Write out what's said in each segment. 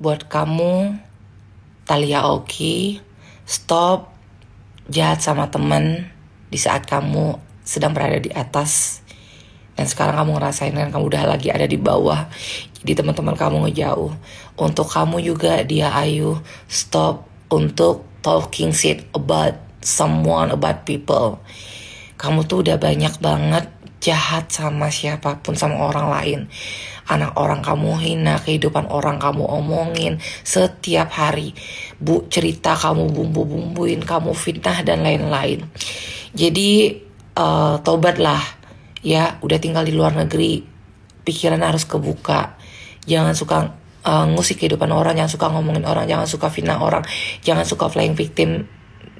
Buat kamu, Talia Oki, stop jahat sama temen di saat kamu sedang berada di atas. Dan sekarang kamu ngerasain kan kamu udah lagi ada di bawah. Jadi teman-teman kamu ngejauh. Untuk kamu juga dia Ayu, stop untuk talking shit about someone, about people. Kamu tuh udah banyak banget jahat sama siapapun, sama orang lain. Anak orang kamu hina, kehidupan orang kamu omongin setiap hari. Cerita kamu bumbu-bumbuin, kamu fitnah dan lain-lain. Jadi tobatlah ya, udah tinggal di luar negeri, pikiran harus kebuka. Jangan suka ngusik kehidupan orang, jangan suka ngomongin orang, jangan suka fitnah orang, jangan suka playing victim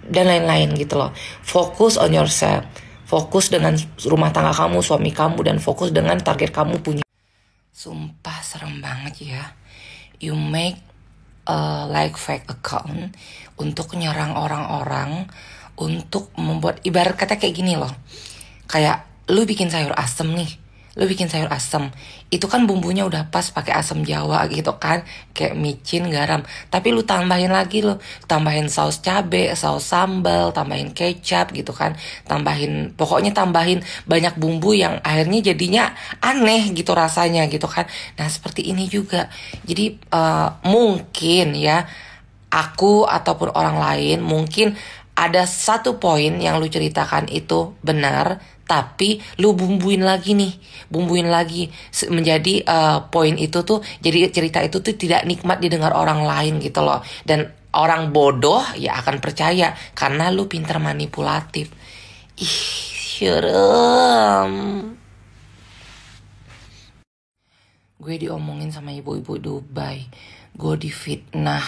dan lain-lain gitu loh. Fokus on yourself. Fokus dengan rumah tangga kamu, suami kamu, dan fokus dengan target kamu punya. Sumpah serem banget ya. You make like fake account untuk nyerang orang-orang, untuk membuat, ibarat kata kayak gini loh. Kayak lu bikin sayur asem nih. Lu bikin sayur asem, itu kan bumbunya udah pas pakai asam jawa gitu kan, kayak micin, garam. Tapi lu tambahin lagi, lu tambahin saus cabe, saus sambal, tambahin kecap gitu kan, pokoknya tambahin banyak bumbu yang akhirnya jadinya aneh gitu rasanya gitu kan. Nah seperti ini juga. Jadi mungkin ya, aku ataupun orang lain mungkin ada satu poin yang lu ceritakan itu benar, tapi lu bumbuin lagi menjadi poin itu tuh, jadi cerita itu tuh tidak nikmat didengar orang lain gitu loh. Dan orang bodoh ya akan percaya karena lu pinter manipulatif. Ih, serem. Gue diomongin sama ibu-ibu Dubai, gue difitnah,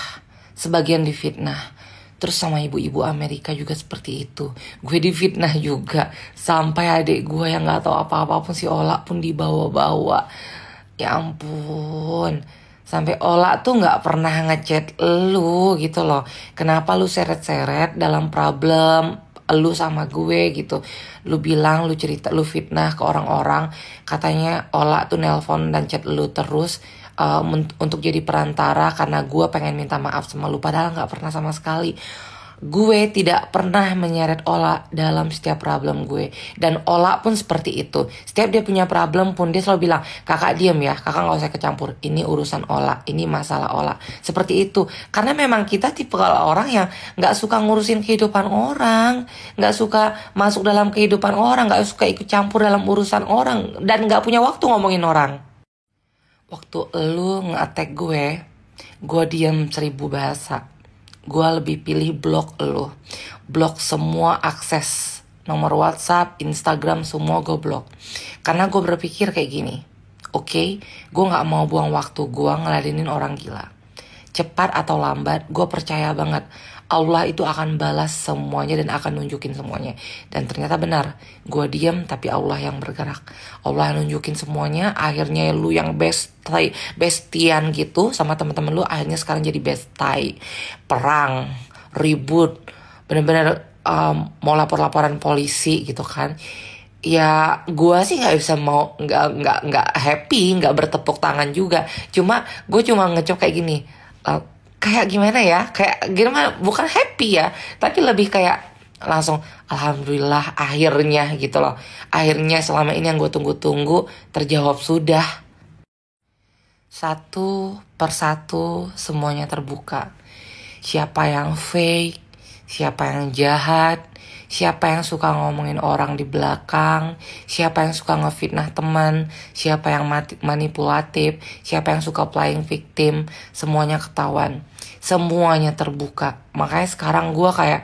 sebagian difitnah. Terus sama ibu-ibu Amerika juga seperti itu. Gue difitnah juga. Sampai adik gue yang gak tahu apa-apa pun, si Ola pun dibawa-bawa. Ya ampun. Sampai Ola tuh gak pernah ngechat lu gitu loh. Kenapa lu seret-seret dalam problem lu sama gue gitu. Lu bilang, lu cerita, lu fitnah ke orang-orang. Katanya Ola tuh nelpon dan chat lu terus. Untuk jadi perantara karena gue pengen minta maaf sama lu, padahal gak pernah sama sekali. Gue tidak pernah menyeret Ola dalam setiap problem gue. Dan Ola pun seperti itu. Setiap dia punya problem pun dia selalu bilang, kakak diem ya, kakak gak usah kecampur, ini urusan Ola, ini masalah Ola. Seperti itu. Karena memang kita tipe orang yang gak suka ngurusin kehidupan orang, gak suka masuk dalam kehidupan orang, gak suka ikut campur dalam urusan orang, dan gak punya waktu ngomongin orang. Waktu lu nge-attack gue diam 1000 bahasa. Gue lebih pilih blok lu. Blok semua akses. Nomor WhatsApp, Instagram, semua gue blok. Karena gue berpikir kayak gini. Oke, gue gak mau buang waktu gue ngeladenin orang gila. Cepat atau lambat, gue percaya banget Allah itu akan balas semuanya dan akan nunjukin semuanya. Dan ternyata benar, gue diam tapi Allah yang bergerak. Allah yang nunjukin semuanya. Akhirnya lu yang bestian gitu sama teman-teman lu, akhirnya sekarang jadi bestie. Perang, ribut, bener-bener mau lapor-laporan polisi gitu kan. Ya gue sih nggak happy, nggak bertepuk tangan juga. Gue cuma ngecop kayak gini. Kayak gimana ya, kayak gimana, bukan happy ya, tapi lebih kayak langsung alhamdulillah akhirnya gitu loh. Akhirnya selama ini yang gue tunggu-tunggu terjawab sudah. Satu persatu semuanya terbuka. Siapa yang fake, siapa yang jahat, siapa yang suka ngomongin orang di belakang, siapa yang suka ngefitnah teman, siapa yang manipulatif, siapa yang suka playing victim, semuanya ketahuan. Semuanya terbuka. Makanya sekarang gue kayak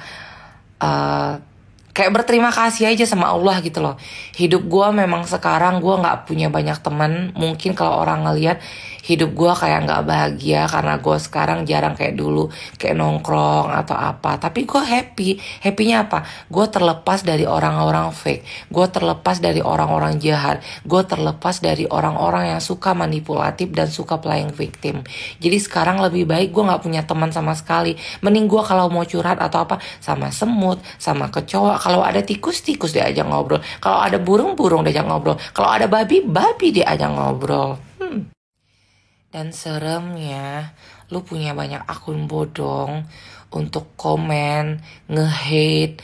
berterima kasih aja sama Allah gitu loh. Hidup gue memang sekarang gue gak punya banyak teman. Mungkin kalau orang ngelihat hidup gue kayak gak bahagia karena gue sekarang jarang kayak dulu, kayak nongkrong atau apa. Tapi gue happy. Happynya apa? Gue terlepas dari orang-orang fake. Gue terlepas dari orang-orang jahat. Gue terlepas dari orang-orang yang suka manipulatif dan suka playing victim. Jadi sekarang lebih baik gue gak punya teman sama sekali. Mending gue kalau mau curhat atau apa sama semut, sama kecoa. Kalau ada tikus diajak ngobrol. Kalau ada burung diajak ngobrol. Kalau ada babi diajak ngobrol. Dan seremnya, lu punya banyak akun bodong untuk komen, nge-hate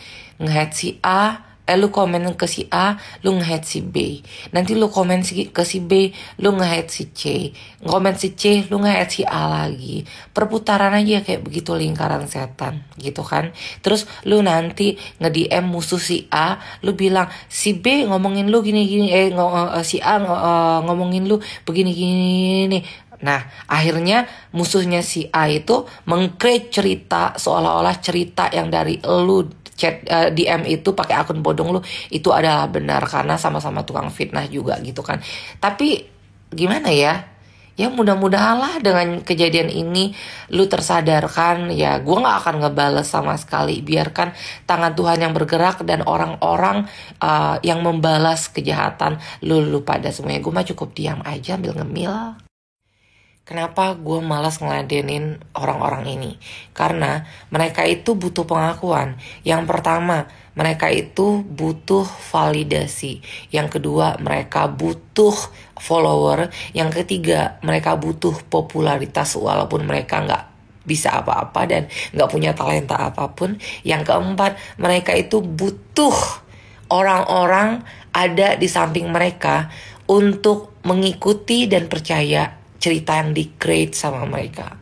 si A, lu komen ke si A, lu nge-hate si B. Nanti lu komen ke si B, lu nge-hate si C. Komen si C, lu nge-hate si A lagi. Perputaran aja kayak begitu, lingkaran setan gitu kan. Terus lu nanti nge-DM musuh si A, lu bilang si B ngomongin lu gini-gini, si A ngomongin lu begini-gini. Nah, akhirnya musuhnya si A itu meng-create cerita seolah-olah cerita yang dari lu chat DM itu pakai akun bodong lu itu adalah benar karena sama-sama tukang fitnah juga gitu kan. Tapi gimana ya? Ya mudah-mudahan lah dengan kejadian ini lu tersadarkan ya. Gue gak akan ngebales sama sekali. Biarkan tangan Tuhan yang bergerak dan orang-orang yang membalas kejahatan lu pada semuanya. Gue mah cukup diam aja ambil ngemil. Kenapa gue malas ngeladenin orang-orang ini? Karena mereka itu butuh pengakuan. Yang pertama, mereka itu butuh validasi. Yang kedua, mereka butuh follower. Yang ketiga, mereka butuh popularitas walaupun mereka nggak bisa apa-apa dan nggak punya talenta apapun. Yang keempat, mereka itu butuh orang-orang ada di samping mereka untuk mengikuti dan percaya cerita yang di-create sama mereka.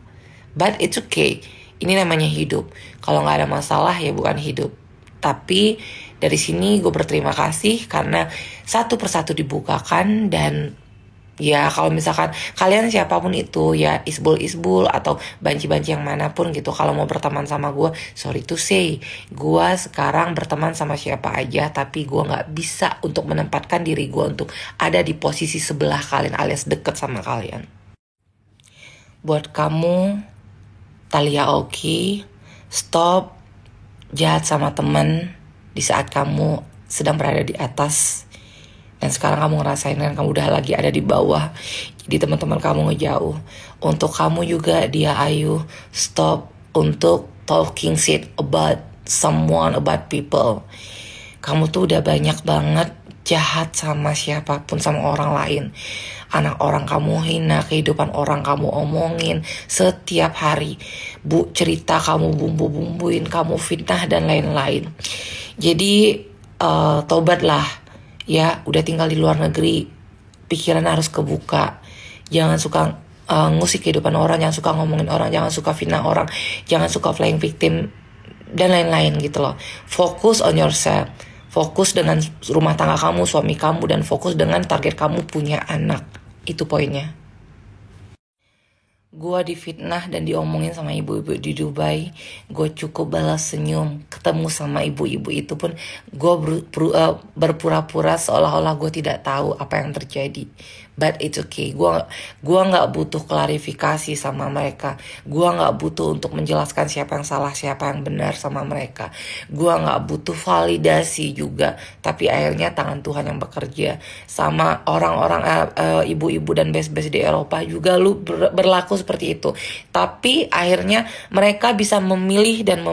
But it's okay. Ini namanya hidup. Kalau gak ada masalah ya bukan hidup. Tapi dari sini gue berterima kasih karena satu persatu dibukakan. Dan ya kalau misalkan kalian siapapun itu ya isbul atau banci-banci yang manapun gitu, kalau mau berteman sama gue, sorry to say, gue sekarang berteman sama siapa aja. Tapi gue gak bisa untuk menempatkan diri gue untuk ada di posisi sebelah kalian alias deket sama kalian. Buat kamu, Thalia Oki, stop jahat sama teman di saat kamu sedang berada di atas. Dan sekarang kamu ngerasain kan kamu udah lagi ada di bawah. Jadi teman-teman kamu ngejauh. Untuk kamu juga dia Ayu, stop untuk talking shit about someone, about people. Kamu tuh udah banyak banget jahat sama siapapun, sama orang lain. Anak orang kamu hina, kehidupan orang kamu omongin setiap hari. Cerita kamu bumbu-bumbuin, kamu fitnah dan lain-lain. Jadi tobatlah ya, udah tinggal di luar negeri, pikiran harus kebuka. Jangan suka ngusik kehidupan orang, jangan suka ngomongin orang, jangan suka fitnah orang, jangan suka playing victim dan lain-lain gitu loh. Fokus on yourself. Fokus dengan rumah tangga kamu, suami kamu, dan fokus dengan target kamu punya anak. Itu poinnya. Gue difitnah dan diomongin sama ibu-ibu di Dubai. Gue cukup balas senyum. Ketemu sama ibu-ibu itu pun gue berpura-pura seolah-olah gue tidak tahu apa yang terjadi. But it's okay. Gua nggak butuh klarifikasi sama mereka. Gua nggak butuh untuk menjelaskan siapa yang salah, siapa yang benar sama mereka. Gua nggak butuh validasi juga. Tapi akhirnya tangan Tuhan yang bekerja. Sama orang-orang ibu-ibu dan bes-bes di Eropa juga lu berlaku seperti itu. Tapi akhirnya mereka bisa memilih dan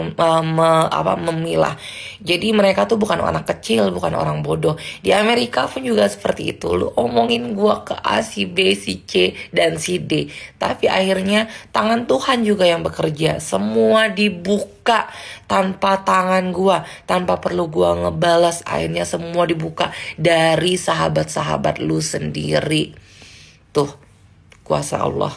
memilah. Jadi mereka tuh bukan anak kecil, bukan orang bodoh. Di Amerika pun juga seperti itu. Lu omongin gua ke A, si B, si C, dan si D. Tapi akhirnya tangan Tuhan juga yang bekerja. Semua dibuka tanpa tangan gua, tanpa perlu gua ngebalas. Akhirnya semua dibuka dari sahabat-sahabat lu sendiri. Tuh, kuasa Allah.